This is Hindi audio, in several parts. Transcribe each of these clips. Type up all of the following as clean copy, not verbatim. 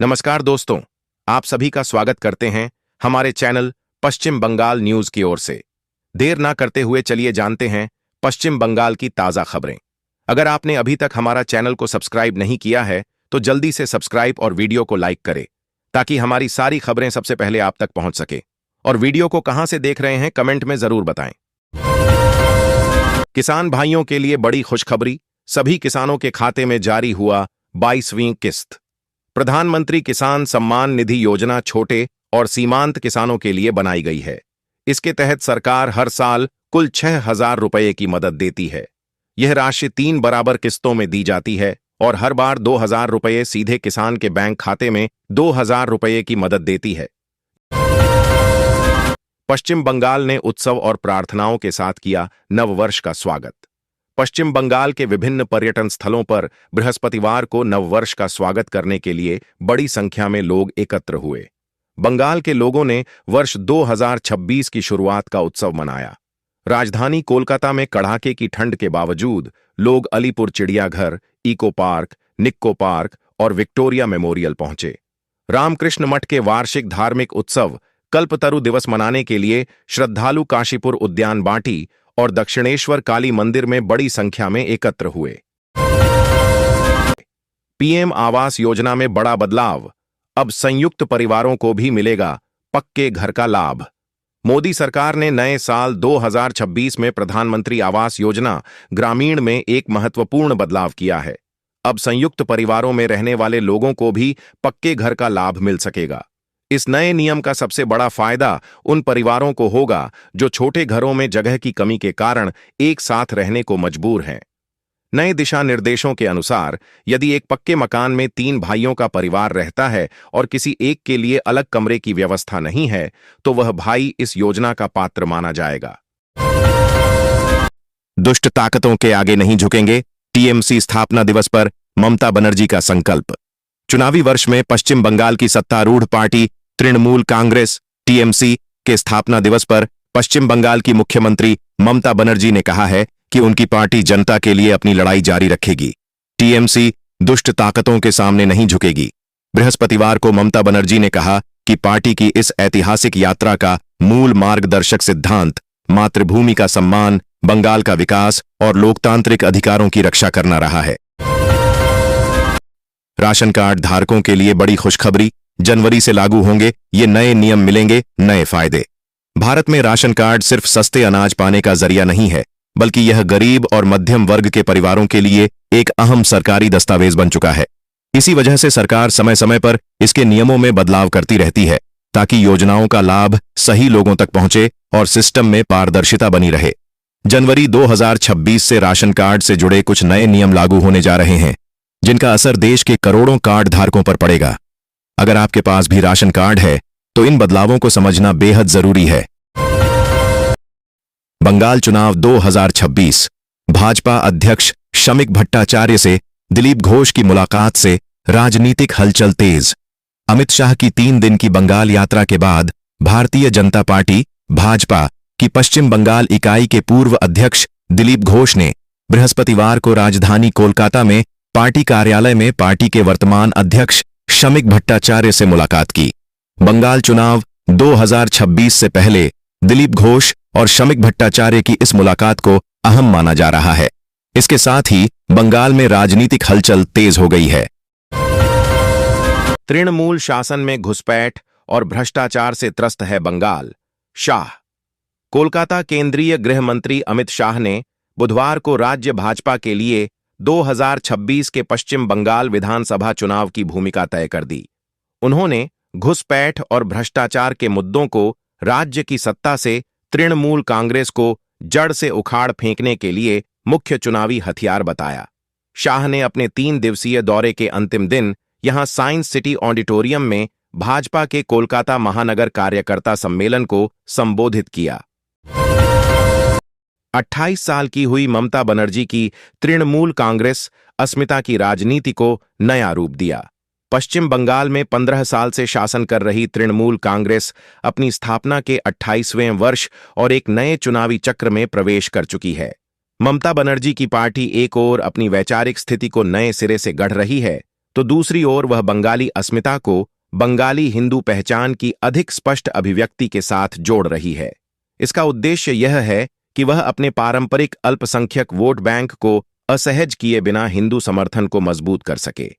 नमस्कार दोस्तों, आप सभी का स्वागत करते हैं हमारे चैनल पश्चिम बंगाल न्यूज की ओर से। देर ना करते हुए चलिए जानते हैं पश्चिम बंगाल की ताज़ा खबरें। अगर आपने अभी तक हमारा चैनल को सब्सक्राइब नहीं किया है तो जल्दी से सब्सक्राइब और वीडियो को लाइक करें ताकि हमारी सारी खबरें सबसे पहले आप तक पहुंच सके। और वीडियो को कहां से देख रहे हैं कमेंट में जरूर बताएं। किसान भाइयों के लिए बड़ी खुशखबरी, सभी किसानों के खाते में जारी हुआ 22वीं किस्त। प्रधानमंत्री किसान सम्मान निधि योजना छोटे और सीमांत किसानों के लिए बनाई गई है। इसके तहत सरकार हर साल कुल 6,000 रुपये की मदद देती है। यह राशि 3 बराबर किस्तों में दी जाती है और हर बार 2,000 रुपये सीधे किसान के बैंक खाते में 2,000 रुपये की मदद देती है। पश्चिम बंगाल ने उत्सव और प्रार्थनाओं के साथ किया नववर्ष का स्वागत। पश्चिम बंगाल के विभिन्न पर्यटन स्थलों पर बृहस्पतिवार को नववर्ष का स्वागत करने के लिए बड़ी संख्या में लोग एकत्र हुए। बंगाल के लोगों ने वर्ष 2026 की शुरुआत का उत्सव मनाया। राजधानी कोलकाता में कड़ाके की ठंड के बावजूद लोग अलीपुर चिड़ियाघर, इको पार्क, निक्को पार्क और विक्टोरिया मेमोरियल पहुंचे। रामकृष्ण मठ के वार्षिक धार्मिक उत्सव कल्पतरु दिवस मनाने के लिए श्रद्धालु काशीपुर उद्यान बाटी और दक्षिणेश्वर काली मंदिर में बड़ी संख्या में एकत्र हुए। पीएम आवास योजना में बड़ा बदलाव, अब संयुक्त परिवारों को भी मिलेगा पक्के घर का लाभ। मोदी सरकार ने नए साल 2026 में प्रधानमंत्री आवास योजना ग्रामीण में एक महत्वपूर्ण बदलाव किया है। अब संयुक्त परिवारों में रहने वाले लोगों को भी पक्के घर का लाभ मिल सकेगा। इस नए नियम का सबसे बड़ा फायदा उन परिवारों को होगा जो छोटे घरों में जगह की कमी के कारण एक साथ रहने को मजबूर हैं। नए दिशा निर्देशों के अनुसार यदि एक पक्के मकान में 3 भाइयों का परिवार रहता है और किसी एक के लिए अलग कमरे की व्यवस्था नहीं है तो वह भाई इस योजना का पात्र माना जाएगा। दुष्ट ताकतों के आगे नहीं झुकेंगे, टीएमसी स्थापना दिवस पर ममता बनर्जी का संकल्प। चुनावी वर्ष में पश्चिम बंगाल की सत्तारूढ़ पार्टी तृणमूल कांग्रेस टीएमसी के स्थापना दिवस पर पश्चिम बंगाल की मुख्यमंत्री ममता बनर्जी ने कहा है कि उनकी पार्टी जनता के लिए अपनी लड़ाई जारी रखेगी। टीएमसी दुष्ट ताकतों के सामने नहीं झुकेगी। बृहस्पतिवार को ममता बनर्जी ने कहा कि पार्टी की इस ऐतिहासिक यात्रा का मूल मार्गदर्शक सिद्धांत मातृभूमि का सम्मान, बंगाल का विकास और लोकतांत्रिक अधिकारों की रक्षा करना रहा है। राशन कार्ड धारकों के लिए बड़ी खुशखबरी, जनवरी से लागू होंगे ये नए नियम, मिलेंगे नए फायदे। भारत में राशन कार्ड सिर्फ सस्ते अनाज पाने का जरिया नहीं है, बल्कि यह गरीब और मध्यम वर्ग के परिवारों के लिए एक अहम सरकारी दस्तावेज बन चुका है। इसी वजह से सरकार समय समय पर इसके नियमों में बदलाव करती रहती है ताकि योजनाओं का लाभ सही लोगों तक पहुंचे और सिस्टम में पारदर्शिता बनी रहे। जनवरी 2026 से राशन कार्ड से जुड़े कुछ नए नियम लागू होने जा रहे हैं जिनका असर देश के करोड़ों कार्ड धारकों पर पड़ेगा। अगर आपके पास भी राशन कार्ड है तो इन बदलावों को समझना बेहद जरूरी है। बंगाल चुनाव 2026, भाजपा अध्यक्ष शमिक भट्टाचार्य से दिलीप घोष की मुलाकात से राजनीतिक हलचल तेज। अमित शाह की 3 दिन की बंगाल यात्रा के बाद भारतीय जनता पार्टी भाजपा की पश्चिम बंगाल इकाई के पूर्व अध्यक्ष दिलीप घोष ने बृहस्पतिवार को राजधानी कोलकाता में पार्टी कार्यालय में पार्टी के वर्तमान अध्यक्ष शमिक भट्टाचार्य से मुलाकात की। बंगाल चुनाव 2026 से पहले दिलीप घोष और शमिक भट्टाचार्य की इस मुलाकात को अहम माना जा रहा है। इसके साथ ही बंगाल में राजनीतिक हलचल तेज हो गई है। तृणमूल शासन में घुसपैठ और भ्रष्टाचार से त्रस्त है बंगाल, शाह। कोलकाता केंद्रीय गृह मंत्री अमित शाह ने बुधवार को राज्य भाजपा के लिए 2026 के पश्चिम बंगाल विधानसभा चुनाव की भूमिका तय कर दी। उन्होंने घुसपैठ और भ्रष्टाचार के मुद्दों को राज्य की सत्ता से तृणमूल कांग्रेस को जड़ से उखाड़ फेंकने के लिए मुख्य चुनावी हथियार बताया। शाह ने अपने 3 दिवसीय दौरे के अंतिम दिन यहां साइंस सिटी ऑडिटोरियम में भाजपा के कोलकाता महानगर कार्यकर्ता सम्मेलन को संबोधित किया। 28 साल की हुई ममता बनर्जी की तृणमूल कांग्रेस अस्मिता की राजनीति को नया रूप दिया। पश्चिम बंगाल में 15 साल से शासन कर रही तृणमूल कांग्रेस अपनी स्थापना के 28वें वर्ष और एक नए चुनावी चक्र में प्रवेश कर चुकी है। ममता बनर्जी की पार्टी एक ओर अपनी वैचारिक स्थिति को नए सिरे से गढ़ रही है, तो दूसरी ओर वह बंगाली अस्मिता को बंगाली हिंदू पहचान की अधिक स्पष्ट अभिव्यक्ति के साथ जोड़ रही है। इसका उद्देश्य यह है कि वह अपने पारंपरिक अल्पसंख्यक वोट बैंक को असहज किए बिना हिंदू समर्थन को मजबूत कर सके।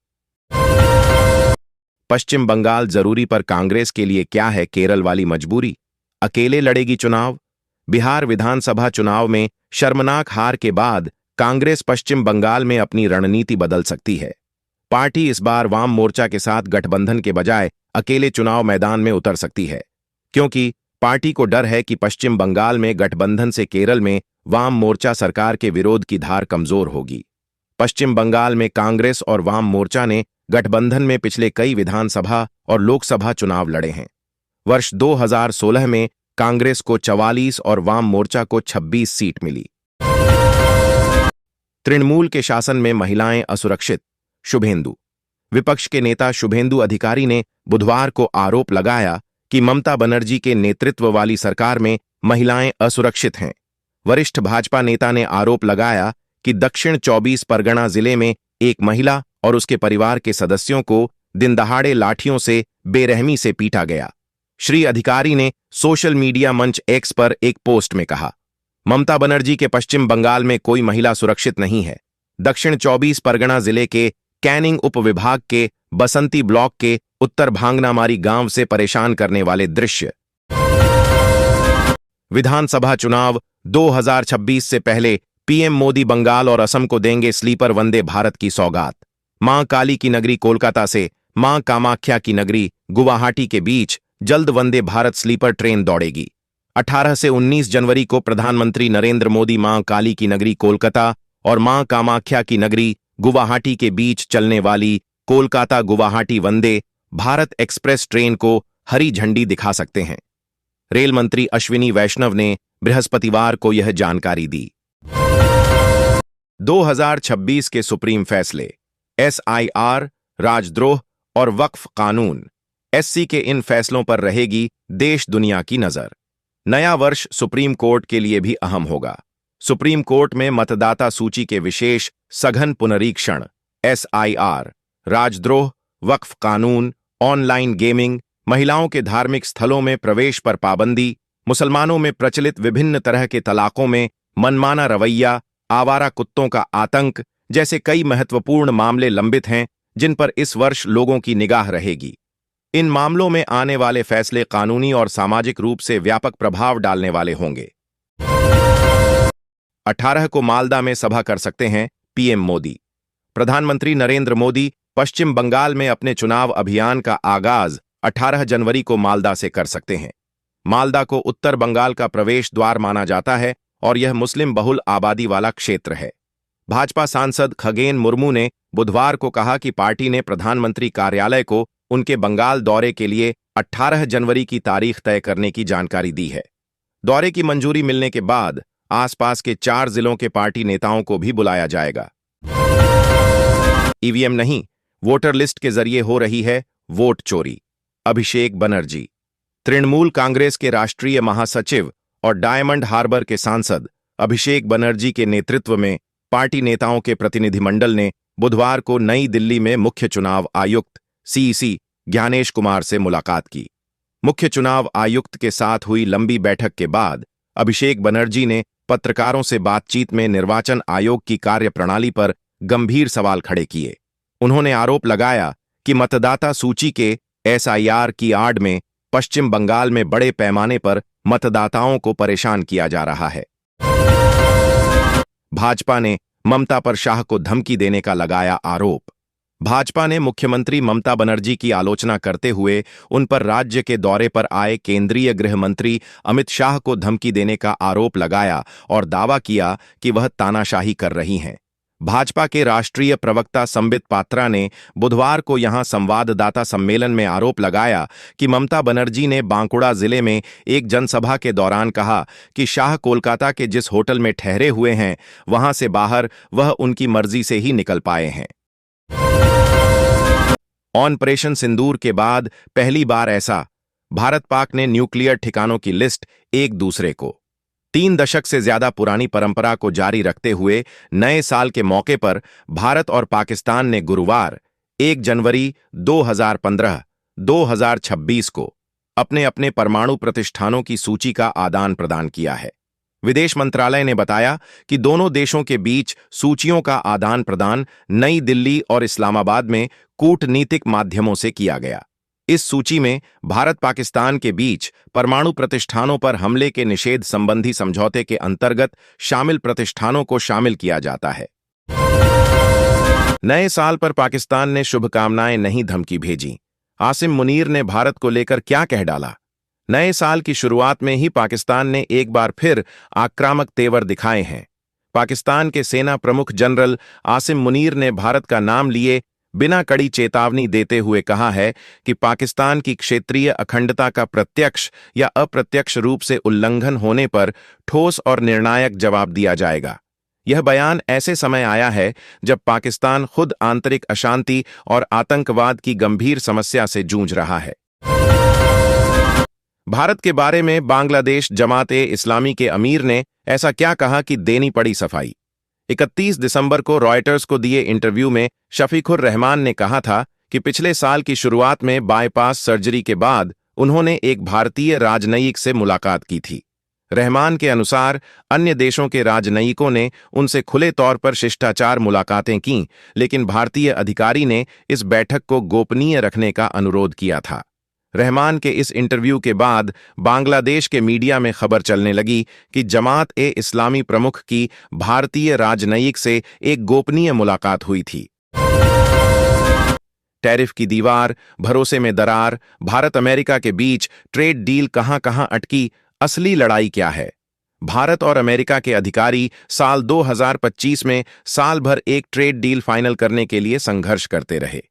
पश्चिम बंगाल जरूरी पर कांग्रेस के लिए क्या है केरल वाली मजबूरी? अकेले लड़ेगी चुनाव? बिहार विधानसभा चुनाव में शर्मनाक हार के बाद कांग्रेस पश्चिम बंगाल में अपनी रणनीति बदल सकती है। पार्टी इस बार वाम मोर्चा के साथ गठबंधन के बजाय अकेले चुनाव मैदान में उतर सकती है, क्योंकि पार्टी को डर है कि पश्चिम बंगाल में गठबंधन से केरल में वाम मोर्चा सरकार के विरोध की धार कमजोर होगी। पश्चिम बंगाल में कांग्रेस और वाम मोर्चा ने गठबंधन में पिछले कई विधानसभा और लोकसभा चुनाव लड़े हैं। वर्ष 2016 में कांग्रेस को 44 और वाम मोर्चा को 26 सीट मिली। तृणमूल के शासन में महिलाएं असुरक्षित, शुभेंदु। विपक्ष के नेता शुभेंदु अधिकारी ने बुधवार को आरोप लगाया कि ममता बनर्जी के नेतृत्व वाली सरकार में महिलाएं असुरक्षित हैं। वरिष्ठ भाजपा नेता ने आरोप लगाया कि दक्षिण 24 परगना जिले में एक महिला और उसके परिवार के सदस्यों को दिनदहाड़े लाठियों से बेरहमी से पीटा गया। श्री अधिकारी ने सोशल मीडिया मंच एक्स पर एक पोस्ट में कहा, ममता बनर्जी के पश्चिम बंगाल में कोई महिला सुरक्षित नहीं है। दक्षिण 24 परगना जिले के कैनिंग उपविभाग के बसंती ब्लॉक के उत्तर भांगनामारी गांव से परेशान करने वाले दृश्य। विधानसभा चुनाव 2026 से पहले पीएम मोदी बंगाल और असम को देंगे स्लीपर वंदे भारत की सौगात। मां काली की नगरी कोलकाता से मां कामाख्या की नगरी गुवाहाटी के बीच जल्द वंदे भारत स्लीपर ट्रेन दौड़ेगी। 18 से 19 जनवरी को प्रधानमंत्री नरेंद्र मोदी मां काली की नगरी कोलकाता और मां कामाख्या की नगरी गुवाहाटी के बीच चलने वाली कोलकाता गुवाहाटी वंदे भारत एक्सप्रेस ट्रेन को हरी झंडी दिखा सकते हैं। रेल मंत्री अश्विनी वैष्णव ने बृहस्पतिवार को यह जानकारी दी। 2026 के सुप्रीम फैसले, एसआईआर, राजद्रोह और वक्फ कानून, एससी के इन फैसलों पर रहेगी देश दुनिया की नजर। नया वर्ष सुप्रीम कोर्ट के लिए भी अहम होगा। सुप्रीम कोर्ट में मतदाता सूची के विशेष सघन पुनरीक्षण, एसआईआर, राजद्रोह, वक्फ कानून, ऑनलाइन गेमिंग, महिलाओं के धार्मिक स्थलों में प्रवेश पर पाबंदी, मुसलमानों में प्रचलित विभिन्न तरह के तलाकों में मनमाना रवैया, आवारा कुत्तों का आतंक जैसे कई महत्वपूर्ण मामले लंबित हैं जिन पर इस वर्ष लोगों की निगाह रहेगी। इन मामलों में आने वाले फैसले कानूनी और सामाजिक रूप से व्यापक प्रभाव डालने वाले होंगे। 18 को मालदा में सभा कर सकते हैं पीएम मोदी। प्रधानमंत्री नरेंद्र मोदी पश्चिम बंगाल में अपने चुनाव अभियान का आगाज 18 जनवरी को मालदा से कर सकते हैं। मालदा को उत्तर बंगाल का प्रवेश द्वार माना जाता है और यह मुस्लिम बहुल आबादी वाला क्षेत्र है। भाजपा सांसद खगेन मुर्मू ने बुधवार को कहा कि पार्टी ने प्रधानमंत्री कार्यालय को उनके बंगाल दौरे के लिए 18 जनवरी की तारीख तय करने की जानकारी दी है। दौरे की मंजूरी मिलने के बाद आसपास के 4 जिलों के पार्टी नेताओं को भी बुलाया जाएगा। ईवीएम नहीं, वोटर लिस्ट के जरिए हो रही है वोट चोरी, अभिषेक बनर्जी। तृणमूल कांग्रेस के राष्ट्रीय महासचिव और डायमंड हार्बर के सांसद अभिषेक बनर्जी के नेतृत्व में पार्टी नेताओं के प्रतिनिधिमंडल ने बुधवार को नई दिल्ली में मुख्य चुनाव आयुक्त सीईसी ज्ञानेश कुमार से मुलाकात की। मुख्य चुनाव आयुक्त के साथ हुई लंबी बैठक के बाद अभिषेक बनर्जी ने पत्रकारों से बातचीत में निर्वाचन आयोग की कार्यप्रणाली पर गंभीर सवाल खड़े किए। उन्होंने आरोप लगाया कि मतदाता सूची के एसआईआर की आड़ में पश्चिम बंगाल में बड़े पैमाने पर मतदाताओं को परेशान किया जा रहा है। भाजपा ने ममता पर शाह को धमकी देने का लगाया आरोप। भाजपा ने मुख्यमंत्री ममता बनर्जी की आलोचना करते हुए उन पर राज्य के दौरे पर आए केंद्रीय गृह मंत्री अमित शाह को धमकी देने का आरोप लगाया और दावा किया कि वह तानाशाही कर रही हैं। भाजपा के राष्ट्रीय प्रवक्ता संबित पात्रा ने बुधवार को यहां संवाददाता सम्मेलन में आरोप लगाया कि ममता बनर्जी ने बांकुड़ा जिले में एक जनसभा के दौरान कहा कि शाह कोलकाता के जिस होटल में ठहरे हुए हैं वहां से बाहर वह उनकी मर्जी से ही निकल पाए हैं। ऑपरेशन सिंदूर के बाद पहली बार ऐसा, भारत पाक ने न्यूक्लियर ठिकानों की लिस्ट एक दूसरे को। 3 दशक से ज्यादा पुरानी परंपरा को जारी रखते हुए नए साल के मौके पर भारत और पाकिस्तान ने गुरुवार 1 जनवरी 2015, 2026 को अपने अपने परमाणु प्रतिष्ठानों की सूची का आदान प्रदान किया है। विदेश मंत्रालय ने बताया कि दोनों देशों के बीच सूचियों का आदान प्रदान नई दिल्ली और इस्लामाबाद में कूटनीतिक माध्यमों से किया गया। इस सूची में भारत पाकिस्तान के बीच परमाणु प्रतिष्ठानों पर हमले के निषेध संबंधी समझौते के अंतर्गत शामिल प्रतिष्ठानों को शामिल किया जाता है। नए साल पर पाकिस्तान ने शुभकामनाएं नहीं धमकी भेजी। आसिम मुनीर ने भारत को लेकर क्या कह डाला? नए साल की शुरुआत में ही पाकिस्तान ने एक बार फिर आक्रामक तेवर दिखाए हैं। पाकिस्तान के सेना प्रमुख जनरल आसिम मुनीर ने भारत का नाम लिए बिना कड़ी चेतावनी देते हुए कहा है कि पाकिस्तान की क्षेत्रीय अखंडता का प्रत्यक्ष या अप्रत्यक्ष रूप से उल्लंघन होने पर ठोस और निर्णायक जवाब दिया जाएगा। यह बयान ऐसे समय आया है जब पाकिस्तान खुद आंतरिक अशांति और आतंकवाद की गंभीर समस्या से जूझ रहा है। भारत के बारे में बांग्लादेश जमात-ए-इस्लामी के अमीर ने ऐसा क्या कहा कि देनी पड़ी सफाई? 31 दिसंबर को रॉयटर्स को दिए इंटरव्यू में शफीकुर रहमान ने कहा था कि पिछले साल की शुरुआत में बाईपास सर्जरी के बाद उन्होंने एक भारतीय राजनयिक से मुलाकात की थी। रहमान के अनुसार अन्य देशों के राजनयिकों ने उनसे खुले तौर पर शिष्टाचार मुलाकातें कीं, लेकिन भारतीय अधिकारी ने इस बैठक को गोपनीय रखने का अनुरोध किया था। रहमान के इस इंटरव्यू के बाद बांग्लादेश के मीडिया में खबर चलने लगी कि जमात-ए-इस्लामी प्रमुख की भारतीय राजनयिक से एक गोपनीय मुलाकात हुई थी। टैरिफ की दीवार, भरोसे में दरार, भारत अमेरिका के बीच ट्रेड डील कहां-कहां अटकी, असली लड़ाई क्या है? भारत और अमेरिका के अधिकारी साल 2025 में साल भर एक ट्रेड डील फाइनल करने के लिए संघर्ष करते रहे।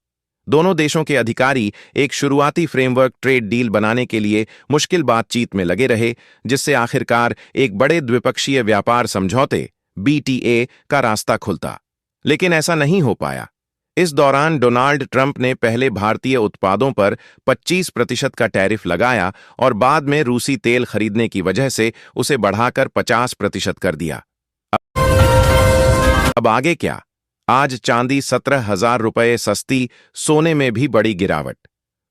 दोनों देशों के अधिकारी एक शुरुआती फ्रेमवर्क ट्रेड डील बनाने के लिए मुश्किल बातचीत में लगे रहे, जिससे आखिरकार एक बड़े द्विपक्षीय व्यापार समझौते BTA का रास्ता खुलता। लेकिन ऐसा नहीं हो पाया। इस दौरान डोनाल्ड ट्रंप ने पहले भारतीय उत्पादों पर 25% का टैरिफ लगाया और बाद में रूसी तेल खरीदने की वजह से उसे बढ़ाकर 50% कर दिया। अब आगे क्या? आज चांदी 17,000 रुपये सस्ती, सोने में भी बड़ी गिरावट।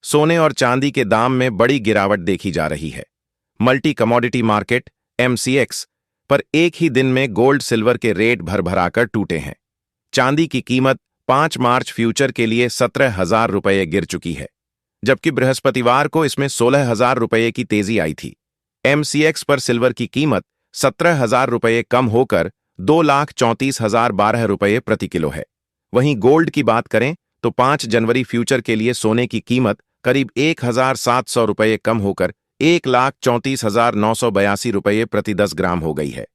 सोने और चांदी के दाम में बड़ी गिरावट देखी जा रही है। मल्टी कमोडिटी मार्केट MCX पर एक ही दिन में गोल्ड सिल्वर के रेट भरभराकर टूटे हैं। चांदी की कीमत 5 मार्च फ्यूचर के लिए 17,000 रुपये गिर चुकी है, जबकि बृहस्पतिवार को इसमें 16,000 रुपये की तेजी आई थी। MCX पर सिल्वर की कीमत 17,000 रुपये कम होकर 2,34,012 रुपये प्रति किलो है। वहीं गोल्ड की बात करें तो 5 जनवरी फ्यूचर के लिए सोने की कीमत करीब 1,700 रुपये कम होकर 1,34,982 रुपये प्रति 10 ग्राम हो गई है।